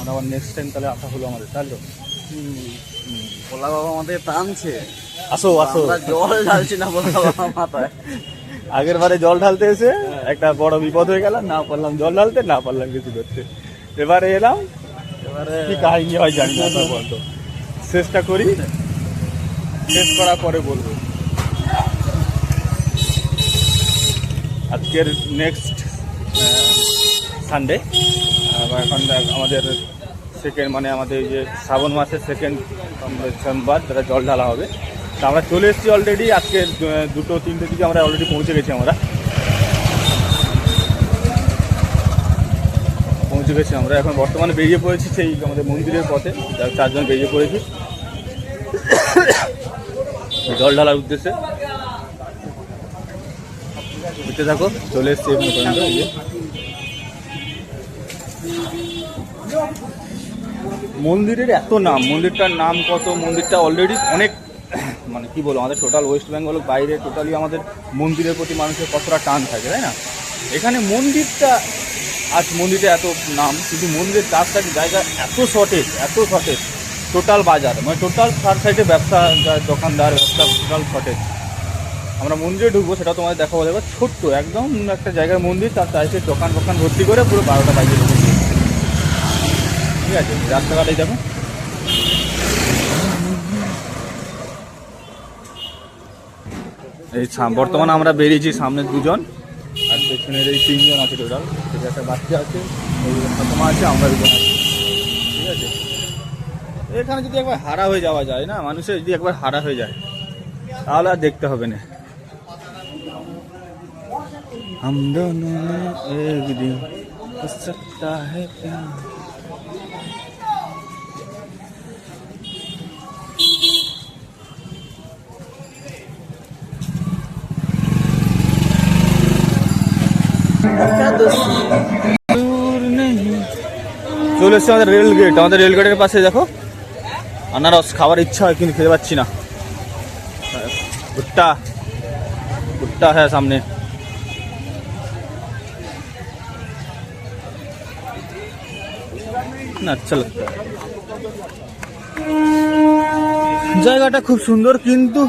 আমরা আবার next time তাহলে আসা হলো আমাদের, তাই তো? ভোলা বাবা আমাদের টানছে, আসো আসো। আমরা জল ঢালছি না ভোলা বাবা মাথায়। আগের বারে জল ঢালতে এসে একটা বড় বিপদ হয়ে গেল, না পারলাম জল ঢালতে, না পারলাম কিছু করতে। এবারে এলাম, এবারে কি কাহিনী হয় জানি না, বলতো চেষ্টা করি, শেষ করার পরে বলবো। আজকের নেক্সট সানডে, এখন আমাদের সেকেন্ড, মানে আমাদের এই যে শ্রাবণ মাসের সেকেন্ড সোমবার, যেটা জল ঢালা হবে। তা আমরা চলে এসেছি অলরেডি, আজকে 2-3টে দিকে আমরা অলরেডি পৌঁছে গেছি। আমরা এখন বর্তমানে বেরিয়ে পড়েছি সেই আমাদের মন্দিরের পথে, 4 জন বেরিয়ে পড়েছি জল ঢালার উদ্দেশ্যে। দেখতে থাকো, চলে এসছি এখন পর্যন্ত। মন্দিরের এত নাম, মন্দিরটার নাম কত, মন্দিরটা অলরেডি অনেক, মানে কি বলবো, আমাদের টোটাল ওয়েস্ট বেঙ্গল বাইরে টোটালি আমাদের মন্দিরের প্রতি মানুষের কতটা টান থাকে, তাই না? এখানে মন্দিরটা মন্দিরে এত নাম, কিন্তু মন্দিরের চার সাইড জায়গা এত শর্টেজ, টোটাল বাজার, মানে টোটাল 4 সাইডে ব্যবসা, দোকানদার, ব্যবসা টোটাল শর্টেজ। আমরা মন্দিরে ঢুকবো, সেটা তোমাদের দেখাবো। দেখো ছোট্ট একদম একটা জায়গায় মন্দির, তার চাইছে দোকান ভর্তি করে পুরো 12টা বাজে ঢুকেছে। ঠিক আছে, রাস্তাঘাটেই দেখো। এই বর্তমানে আমরা বেরিয়েছি, সামনে 2 জন আর পেছনের এই 3 জন আছে টোটাল। সেটা একটা বাচ্চা আছে, মা আছে, আমরা 2 জন আছি। ঠিক আছে, এখানে যদি একবার হারা হয়ে যাওয়া যায় না, মানুষের যদি একবার হারা হয়ে যায় তাহলে আর দেখতে হবে না। हम दोनों में एक दिन हो सकता है प्यार। চলে এসছে আমাদের রেল গেট। আমাদের রেল গেটের পাশে দেখো আনারস, খাবার ইচ্ছা হয় কিন্তু খেতে পাচ্ছি না। ভুট্টা হ্যাঁ সামনে। না আচ্ছা লাগতা, জায়গাটা খুব সুন্দর, কিন্তু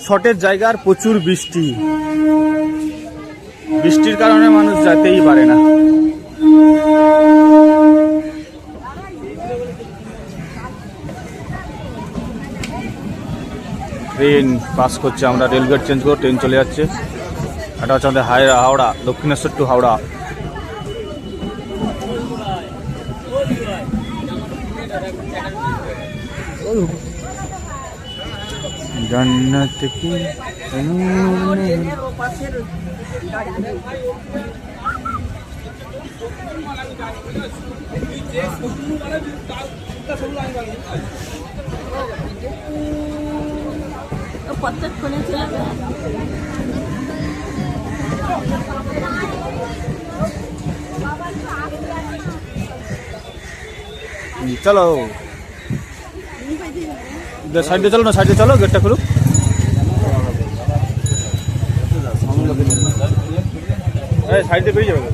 শর্টের জায়গা আর প্রচুর বৃষ্টির কারণে মানুষ যেতেই পারে না। ট্রেন পাস করছে, আমরা রেলগেট চেঞ্জ করে ট্রেন চলে যাচ্ছে। এটা হচ্ছে আমাদের হাওড়া, দক্ষিণেশ্বর টু হাওড়া। জান্নাত কি চলো সাইডে চলো না, সাইডে চলো, গেটটা খুলুক। সাইডে বেরিয়ে যাবে।